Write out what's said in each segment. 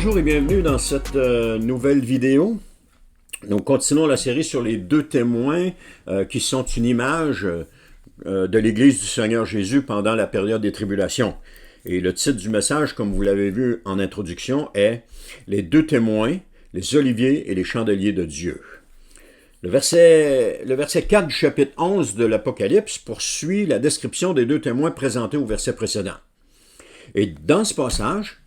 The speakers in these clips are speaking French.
Bonjour et bienvenue dans cette nouvelle vidéo. Nous continuons la série sur les deux témoins qui sont une image de l'Église du Seigneur Jésus pendant la période des tribulations. Et le titre du message, comme vous l'avez vu en introduction, est « Les deux témoins, les oliviers et les chandeliers de Dieu ». Le verset 4 du chapitre 11 de l'Apocalypse poursuit la description des deux témoins présentés au verset précédent. Et dans ce passage,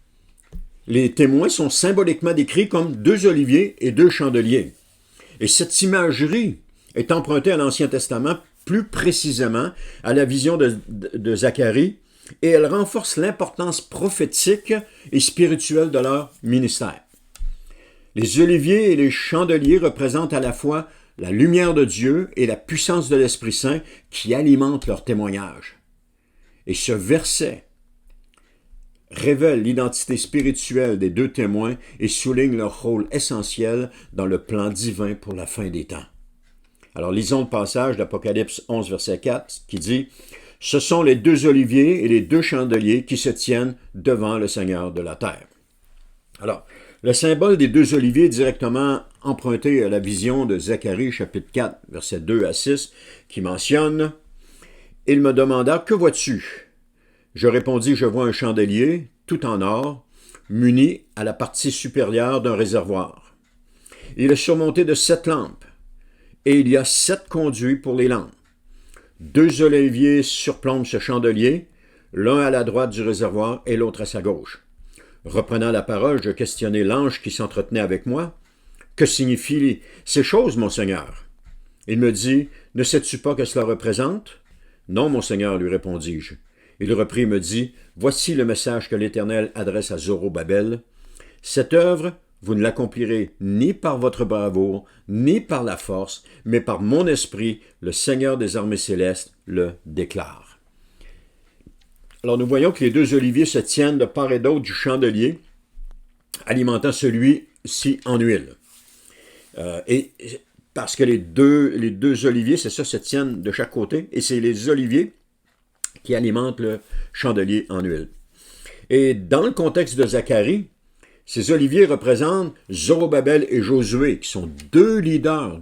les témoins sont symboliquement décrits comme deux oliviers et deux chandeliers. Et cette imagerie est empruntée à l'Ancien Testament, plus précisément à la vision de Zacharie, et elle renforce l'importance prophétique et spirituelle de leur ministère. Les oliviers et les chandeliers représentent à la fois la lumière de Dieu et la puissance de l'Esprit Saint qui alimentent leur témoignage. Et ce verset révèle l'identité spirituelle des deux témoins et souligne leur rôle essentiel dans le plan divin pour la fin des temps. Alors lisons le passage d'Apocalypse 11, verset 4, qui dit « Ce sont les deux oliviers et les deux chandeliers qui se tiennent devant le Seigneur de la terre. » Alors, le symbole des deux oliviers est directement emprunté à la vision de Zacharie, chapitre 4, versets 2 à 6, qui mentionne « Il me demanda, que vois-tu? Je répondis, je vois un chandelier, tout en or, muni à la partie supérieure d'un réservoir. Il est surmonté de 7 lampes, et il y a 7 conduits pour les lampes. 2 oliviers surplombent ce chandelier, l'un à la droite du réservoir et l'autre à sa gauche. Reprenant la parole, je questionnai l'ange qui s'entretenait avec moi. « Que signifient ces choses, mon Seigneur? » Il me dit, « Ne sais-tu pas que cela représente? » « Non, mon Seigneur, lui répondis-je. Il reprit et me dit, « Voici le message que l'Éternel adresse à Zorobabel. Cette œuvre, vous ne l'accomplirez ni par votre bravoure, ni par la force, mais par mon esprit, le Seigneur des armées célestes le déclare. » Alors nous voyons que les deux oliviers se tiennent de part et d'autre du chandelier, alimentant celui-ci en huile. Et parce que les deux oliviers, c'est ça, se tiennent de chaque côté, et c'est les oliviers qui alimentent le chandelier en huile. Et dans le contexte de Zacharie, ces oliviers représentent Zorobabel et Josué, qui sont deux leaders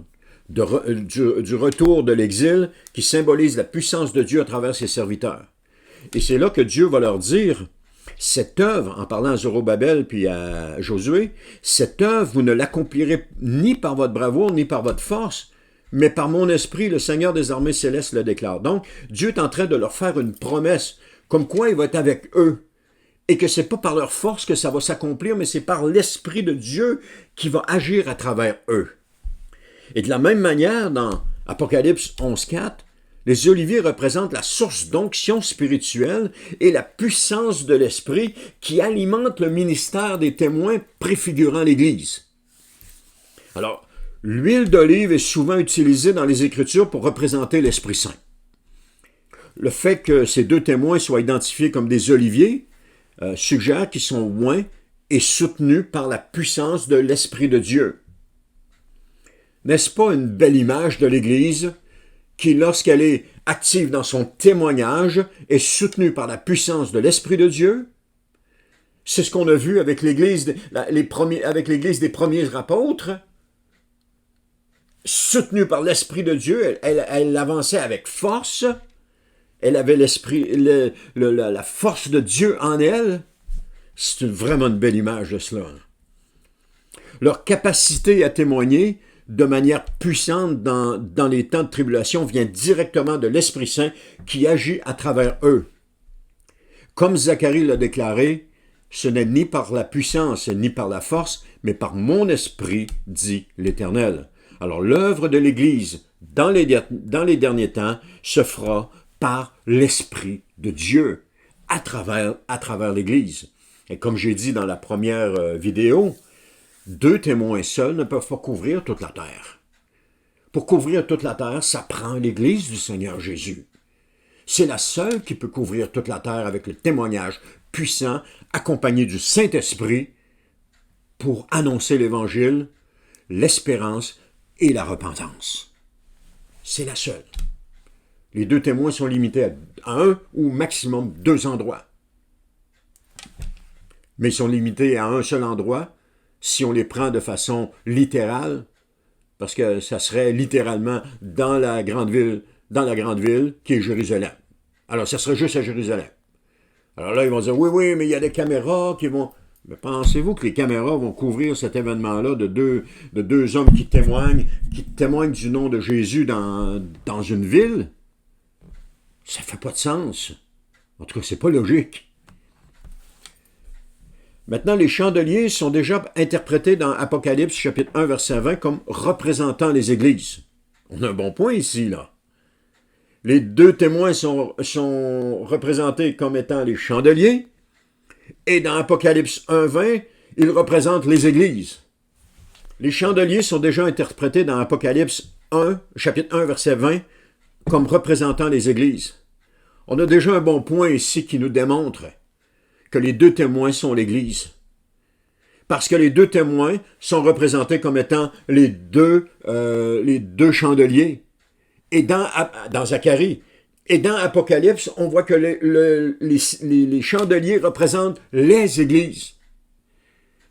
du retour de l'exil, qui symbolisent la puissance de Dieu à travers ses serviteurs. Et c'est là que Dieu va leur dire, cette œuvre, en parlant à Zorobabel puis à Josué, cette œuvre, vous ne l'accomplirez ni par votre bravoure, ni par votre force, mais par mon esprit, le Seigneur des armées célestes le déclare. Donc, Dieu est en train de leur faire une promesse, comme quoi il va être avec eux, et que c'est pas par leur force que ça va s'accomplir, mais c'est par l'Esprit de Dieu qui va agir à travers eux. Et de la même manière, dans Apocalypse 11.4, les oliviers représentent la source d'onction spirituelle et la puissance de l'Esprit qui alimente le ministère des témoins préfigurant l'Église. Alors, l'huile d'olive est souvent utilisée dans les Écritures pour représenter l'Esprit Saint. Le fait que ces deux témoins soient identifiés comme des oliviers suggère qu'ils sont oints et soutenus par la puissance de l'Esprit de Dieu. N'est-ce pas une belle image de l'Église qui, lorsqu'elle est active dans son témoignage, est soutenue par la puissance de l'Esprit de Dieu? C'est ce qu'on a vu avec l'Église des premiers apôtres. Soutenue par l'Esprit de Dieu, elle avançait avec force. Elle avait la force de Dieu en elle. C'est vraiment une belle image de cela. Leur capacité à témoigner de manière puissante dans les temps de tribulation vient directement de l'Esprit Saint qui agit à travers eux. Comme Zacharie l'a déclaré, ce n'est ni par la puissance ni par la force, mais par mon esprit, dit l'Éternel. Alors l'œuvre de l'Église dans les derniers temps se fera par l'Esprit de Dieu à travers l'Église. Et comme j'ai dit dans la première vidéo, 2 témoins seuls ne peuvent pas couvrir toute la terre. Pour couvrir toute la terre, ça prend l'Église du Seigneur Jésus. C'est la seule qui peut couvrir toute la terre avec le témoignage puissant, accompagné du Saint-Esprit, pour annoncer l'Évangile, l'espérance et la repentance. C'est la seule. Les 2 témoins sont limités à 1 ou maximum 2 endroits. mais ils sont limités à un seul endroit, si on les prend de façon littérale, parce que ça serait littéralement dans la grande ville qui est Jérusalem. Alors, ça serait juste à Jérusalem. Alors là, ils vont dire, oui, oui, mais il y a des caméras qui vont... Mais pensez-vous que les caméras vont couvrir cet événement-là de deux hommes qui témoignent du nom de Jésus dans une ville? Ça fait pas de sens. En tout cas, c'est pas logique. Maintenant, les chandeliers sont déjà interprétés dans Apocalypse, chapitre 1, verset 20, comme représentant les églises. On a un bon point ici, là. Les deux témoins sont représentés comme étant les chandeliers, et dans Apocalypse 1, 20, ils représentent les églises. Les chandeliers sont déjà interprétés dans Apocalypse 1, chapitre 1, verset 20, comme représentant les églises. On a déjà un bon point ici qui nous démontre que les deux témoins sont l'Église. Parce que les deux témoins sont représentés comme étant les deux chandeliers. Et dans Zacharie, et dans Apocalypse, on voit que les chandeliers représentent les Églises.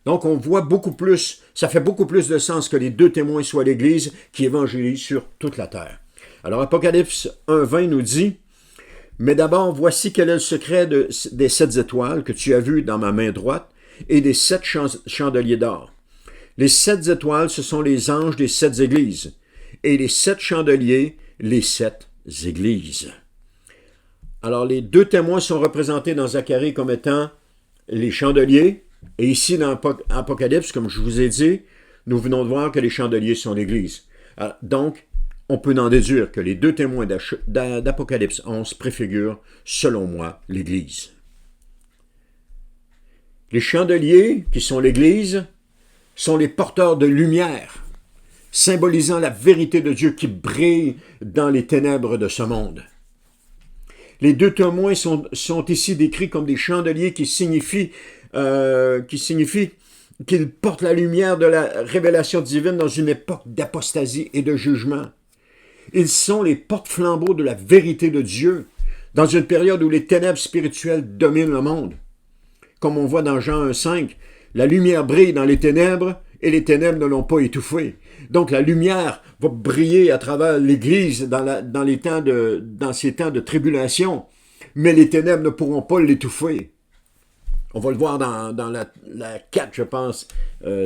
Donc on voit beaucoup plus, ça fait beaucoup plus de sens que les deux témoins soient l'Église qui évangélise sur toute la terre. Alors Apocalypse 1.20 nous dit, « Mais d'abord, voici quel est le secret des 7 étoiles que tu as vues dans ma main droite et des 7 chandeliers d'or. Les 7 étoiles, ce sont les anges des 7 églises, et les 7 chandeliers, les 7 églises. » Alors, les deux témoins sont représentés dans Zacharie comme étant les chandeliers, et ici dans Apocalypse, comme je vous ai dit, nous venons de voir que les chandeliers sont l'Église. Donc, on peut en déduire que les deux témoins d'Apocalypse 11 préfigurent, selon moi, l'Église. Les chandeliers, qui sont l'Église, sont les porteurs de lumière, symbolisant la vérité de Dieu qui brille dans les ténèbres de ce monde. Les deux témoins sont ici décrits comme des chandeliers qui signifient qu'ils portent la lumière de la révélation divine dans une époque d'apostasie et de jugement. Ils sont les porte-flambeaux de la vérité de Dieu dans une période où les ténèbres spirituelles dominent le monde. Comme on voit dans Jean 1,5, la lumière brille dans les ténèbres et les ténèbres ne l'ont pas étouffée. Donc la lumière va briller à travers l'Église dans ces temps de tribulation, mais les ténèbres ne pourront pas l'étouffer. On va le voir dans la 4, je pense,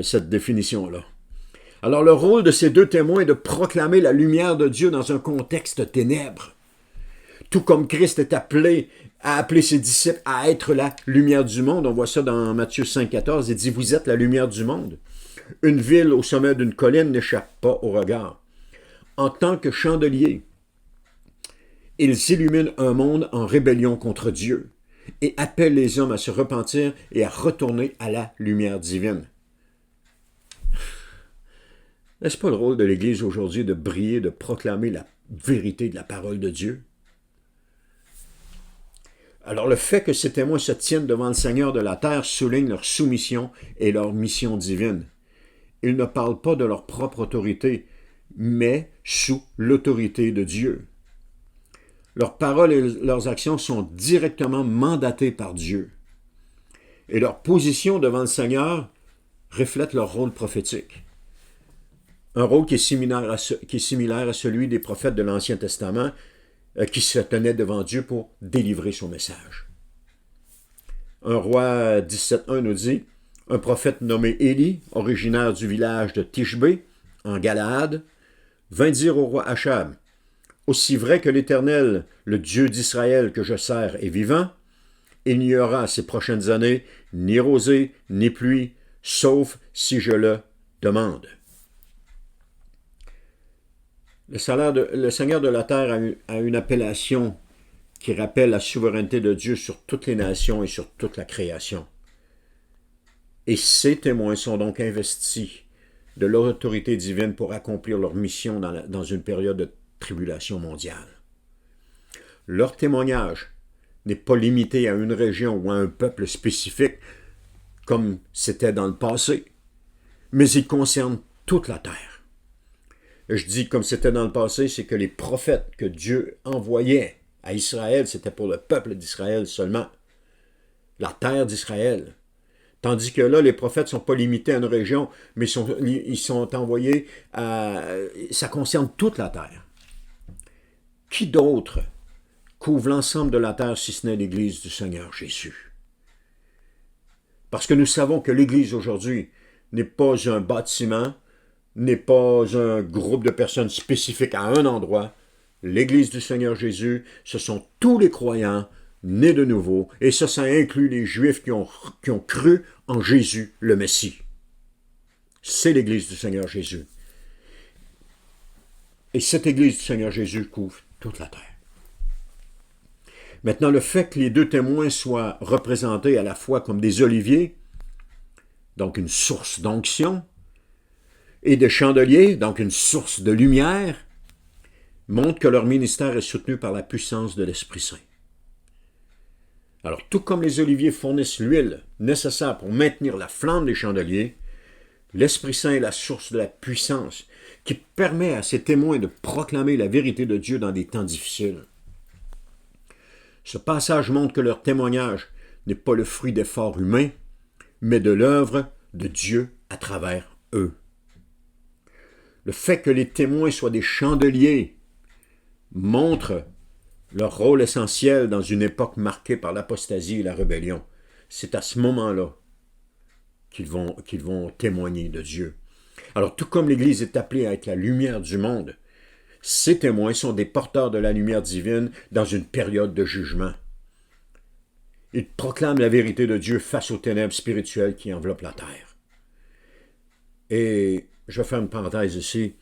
cette définition-là. Alors le rôle de ces deux témoins est de proclamer la lumière de Dieu dans un contexte ténèbre. Tout comme Christ est appelé à appeler ses disciples à être la lumière du monde. On voit ça dans Matthieu 5,14. Il dit, vous êtes la lumière du monde. Une ville au sommet d'une colline n'échappe pas au regard. En tant que chandeliers, ils illuminent un monde en rébellion contre Dieu et appellent les hommes à se repentir et à retourner à la lumière divine. N'est-ce pas le rôle de l'Église aujourd'hui de briller, de proclamer la vérité de la parole de Dieu? Alors le fait que ces témoins se tiennent devant le Seigneur de la terre souligne leur soumission et leur mission divine. Ils ne parlent pas de leur propre autorité, mais sous l'autorité de Dieu. Leurs paroles et leurs actions sont directement mandatées par Dieu. Et leur position devant le Seigneur reflète leur rôle prophétique. Un rôle qui est similaire à celui des prophètes de l'Ancien Testament qui se tenaient devant Dieu pour délivrer son message. 1 Roi 17.1 nous dit, un prophète nommé Élie, originaire du village de Tishbé, en Galaad, vint dire au roi Achab, « Aussi vrai que l'Éternel, le Dieu d'Israël que je sers, est vivant, il n'y aura ces prochaines années ni rosée, ni pluie, sauf si je le demande. » Le Seigneur de la terre a une appellation qui rappelle la souveraineté de Dieu sur toutes les nations et sur toute la création. Et ces témoins sont donc investis de l'autorité divine pour accomplir leur mission dans une période de tribulation mondiale. Leur témoignage n'est pas limité à une région ou à un peuple spécifique comme c'était dans le passé, mais il concerne toute la terre. Je dis comme c'était dans le passé, c'est que les prophètes que Dieu envoyait à Israël, c'était pour le peuple d'Israël seulement, la terre d'Israël. Tandis que là, les prophètes ne sont pas limités à une région, mais ils sont envoyés à... Ça concerne toute la terre. Qui d'autre couvre l'ensemble de la terre si ce n'est l'Église du Seigneur Jésus? Parce que nous savons que l'Église aujourd'hui n'est pas un bâtiment, n'est pas un groupe de personnes spécifiques à un endroit. L'Église du Seigneur Jésus, ce sont tous les croyants nés de nouveau, et ça inclut les Juifs qui ont cru en Jésus, le Messie. C'est l'Église du Seigneur Jésus. Et cette Église du Seigneur Jésus couvre toute la terre. Maintenant, le fait que les deux témoins soient représentés à la fois comme des oliviers, donc une source d'onction, et des chandeliers, donc une source de lumière, montre que leur ministère est soutenu par la puissance de l'Esprit Saint. Alors, tout comme les oliviers fournissent l'huile nécessaire pour maintenir la flamme des chandeliers, l'Esprit Saint est la source de la puissance qui permet à ces témoins de proclamer la vérité de Dieu dans des temps difficiles. Ce passage montre que leur témoignage n'est pas le fruit d'efforts humains, mais de l'œuvre de Dieu à travers eux. Le fait que les témoins soient des chandeliers montre leur rôle essentiel dans une époque marquée par l'apostasie et la rébellion. C'est à ce moment-là qu'ils vont témoigner de Dieu. Alors, tout comme l'Église est appelée à être la lumière du monde, ces témoins sont des porteurs de la lumière divine dans une période de jugement. Ils proclament la vérité de Dieu face aux ténèbres spirituelles qui enveloppent la terre. Et je vais faire une parenthèse ici.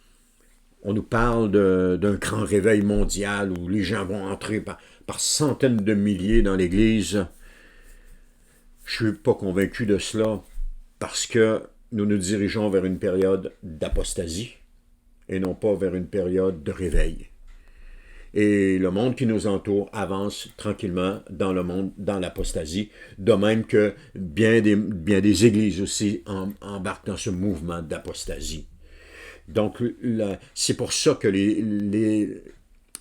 On nous parle d'un grand réveil mondial où les gens vont entrer par centaines de milliers dans l'Église. Je ne suis pas convaincu de cela parce que nous nous dirigeons vers une période d'apostasie et non pas vers une période de réveil. Et le monde qui nous entoure avance tranquillement dans le monde, dans l'apostasie, de même que bien des églises aussi embarquent dans ce mouvement d'apostasie. Donc, c'est pour ça que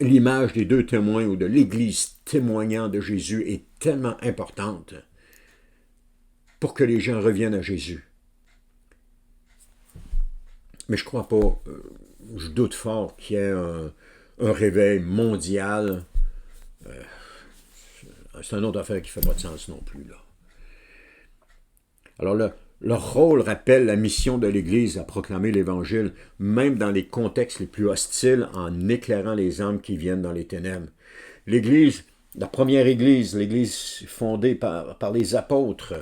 l'image des deux témoins ou de l'Église témoignant de Jésus est tellement importante pour que les gens reviennent à Jésus. Mais je ne crois pas, je doute fort qu'il y ait un réveil mondial. C'est une autre affaire qui ne fait pas de sens non plus, là. Alors là, leur rôle rappelle la mission de l'Église à proclamer l'Évangile, même dans les contextes les plus hostiles, en éclairant les âmes qui viennent dans les ténèbres. L'Église, la première Église, l'Église fondée par les apôtres,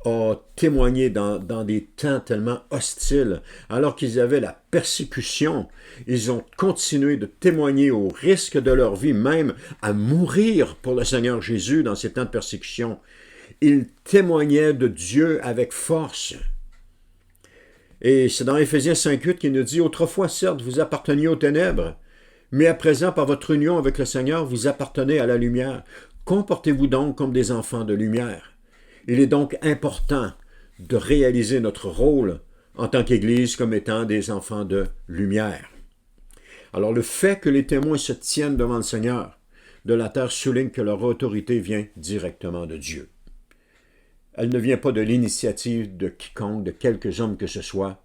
a témoigné dans des temps tellement hostiles, alors qu'ils avaient la persécution. Ils ont continué de témoigner au risque de leur vie, même à mourir pour le Seigneur Jésus dans ces temps de persécution. Ils témoignaient de Dieu avec force. Et c'est dans Éphésiens 5,8 qu'il nous dit « Autrefois, certes, vous apparteniez aux ténèbres, mais à présent, par votre union avec le Seigneur, vous appartenez à la lumière. Comportez-vous donc comme des enfants de lumière. » Il est donc important de réaliser notre rôle en tant qu'Église comme étant des enfants de lumière. Alors le fait que les témoins se tiennent devant le Seigneur de la terre souligne que leur autorité vient directement de Dieu. Elle ne vient pas de l'initiative de quiconque, de quelques hommes que ce soit.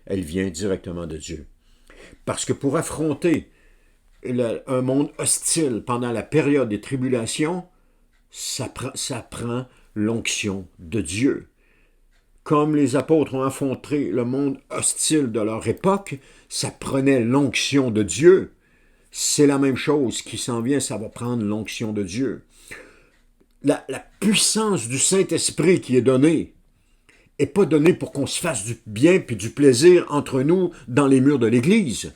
Elle vient directement de Dieu. Parce que pour affronter un monde hostile pendant la période des tribulations, ça prend l'onction de Dieu. Comme les apôtres ont affronté le monde hostile de leur époque, ça prenait l'onction de Dieu. C'est la même chose qui s'en vient, ça va prendre l'onction de Dieu. La puissance du Saint-Esprit qui est donnée n'est pas donnée pour qu'on se fasse du bien puis du plaisir entre nous dans les murs de l'Église.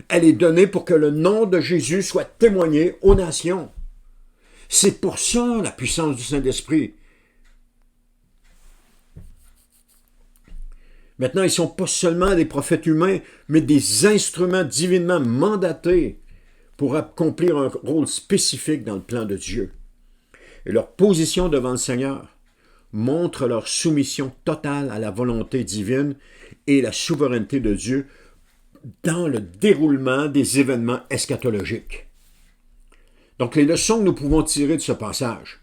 Elle est donnée pour que le nom de Jésus soit témoigné aux nations. C'est pour ça la puissance du Saint-Esprit. Maintenant, ils ne sont pas seulement des prophètes humains, mais des instruments divinement mandatés pour accomplir un rôle spécifique dans le plan de Dieu. Et leur position devant le Seigneur montre leur soumission totale à la volonté divine et la souveraineté de Dieu dans le déroulement des événements eschatologiques. Donc, les leçons que nous pouvons tirer de ce passage.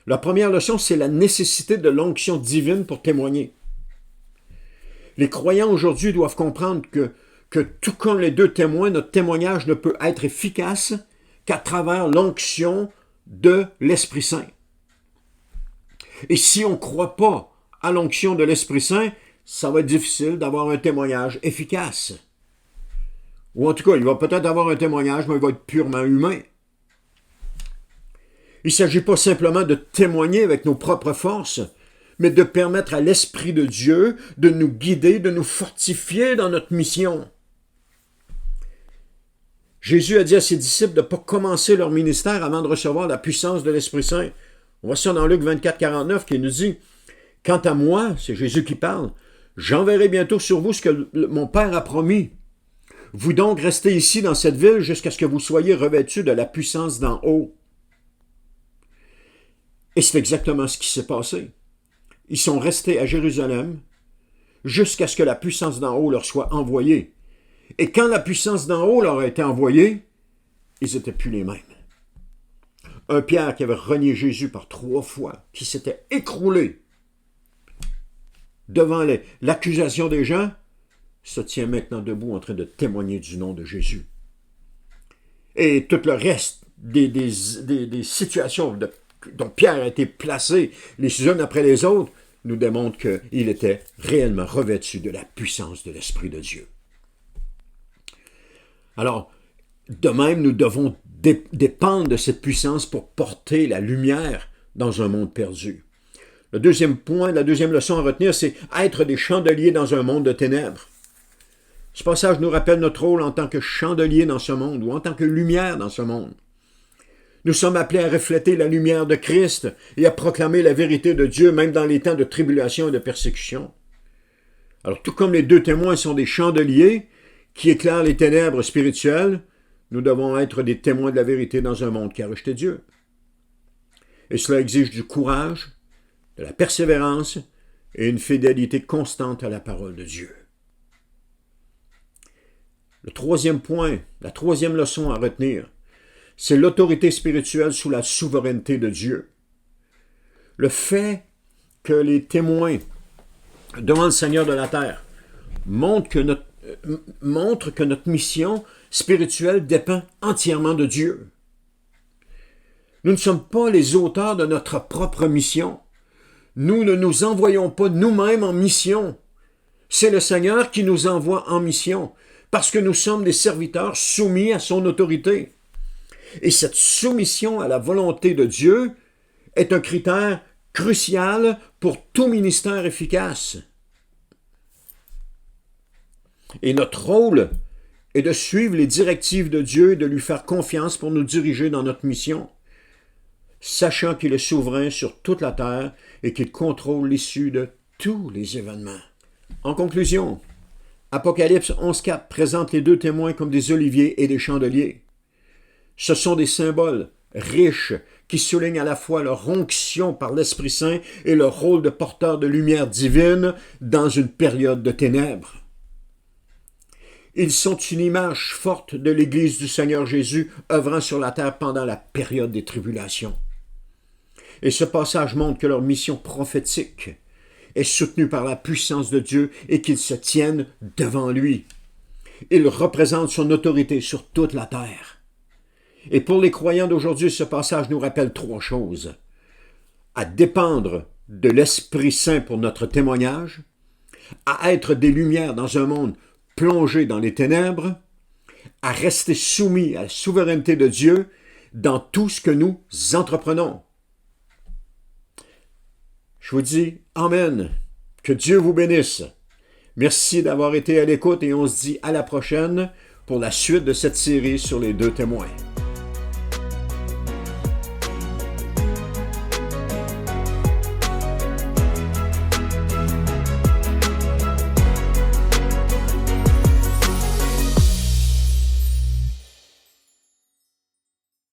La première leçon, c'est la nécessité de l'onction divine pour témoigner. Les croyants aujourd'hui doivent comprendre que tout comme les deux témoins, notre témoignage ne peut être efficace qu'à travers l'onction de l'Esprit Saint. Et si on ne croit pas à l'onction de l'Esprit Saint, ça va être difficile d'avoir un témoignage efficace. Ou en tout cas, il va peut-être avoir un témoignage, mais il va être purement humain. Il ne s'agit pas simplement de témoigner avec nos propres forces, mais de permettre à l'Esprit de Dieu de nous guider, de nous fortifier dans notre mission. Jésus a dit à ses disciples de ne pas commencer leur ministère avant de recevoir la puissance de l'Esprit Saint. On voit ça dans Luc 24, 49 qui nous dit « Quant à moi, c'est Jésus qui parle, j'enverrai bientôt sur vous ce que mon Père a promis. Vous donc restez ici dans cette ville jusqu'à ce que vous soyez revêtus de la puissance d'en haut. » Et c'est exactement ce qui s'est passé. Ils sont restés à Jérusalem jusqu'à ce que la puissance d'en haut leur soit envoyée. Et quand la puissance d'en haut leur a été envoyée, ils n'étaient plus les mêmes. Un Pierre qui avait renié Jésus par 3 fois, qui s'était écroulé devant l'accusation des gens, se tient maintenant debout en train de témoigner du nom de Jésus. Et tout le reste des situations dont Pierre a été placé les unes après les autres nous démontrent qu'il était réellement revêtu de la puissance de l'Esprit de Dieu. Alors, de même, nous devons dépendre de cette puissance pour porter la lumière dans un monde perdu. Le deuxième point, la deuxième leçon à retenir, c'est être des chandeliers dans un monde de ténèbres. Ce passage nous rappelle notre rôle en tant que chandelier dans ce monde ou en tant que lumière dans ce monde. Nous sommes appelés à refléter la lumière de Christ et à proclamer la vérité de Dieu même dans les temps de tribulation et de persécution. Alors, tout comme les deux témoins sont des chandeliers qui éclairent les ténèbres spirituelles, nous devons être des témoins de la vérité dans un monde qui a rejeté Dieu. Et cela exige du courage, de la persévérance et une fidélité constante à la parole de Dieu. Le troisième point, la troisième leçon à retenir, c'est l'autorité spirituelle sous la souveraineté de Dieu. Le fait que les témoins devant le Seigneur de la terre montrent que notre mission spirituelle dépend entièrement de Dieu. Nous ne sommes pas les auteurs de notre propre mission. Nous ne nous envoyons pas nous-mêmes en mission. C'est le Seigneur qui nous envoie en mission, parce que nous sommes des serviteurs soumis à son autorité. Et cette soumission à la volonté de Dieu est un critère crucial pour tout ministère efficace. Et notre rôle est de suivre les directives de Dieu et de lui faire confiance pour nous diriger dans notre mission, sachant qu'il est souverain sur toute la terre et qu'il contrôle l'issue de tous les événements. En conclusion, Apocalypse 11.4 présente les deux témoins comme des oliviers et des chandeliers. Ce sont des symboles riches qui soulignent à la fois leur onction par l'Esprit Saint et leur rôle de porteur de lumière divine dans une période de ténèbres. Ils sont une image forte de l'Église du Seigneur Jésus œuvrant sur la terre pendant la période des tribulations. Et ce passage montre que leur mission prophétique est soutenue par la puissance de Dieu et qu'ils se tiennent devant lui. Ils représentent son autorité sur toute la terre. Et pour les croyants d'aujourd'hui, ce passage nous rappelle 3 choses. À dépendre de l'Esprit Saint pour notre témoignage, à être des lumières dans un monde plongé dans les ténèbres, à rester soumis à la souveraineté de Dieu dans tout ce que nous entreprenons. Je vous dis Amen. Que Dieu vous bénisse. Merci d'avoir été à l'écoute et on se dit à la prochaine pour la suite de cette série sur les deux témoins.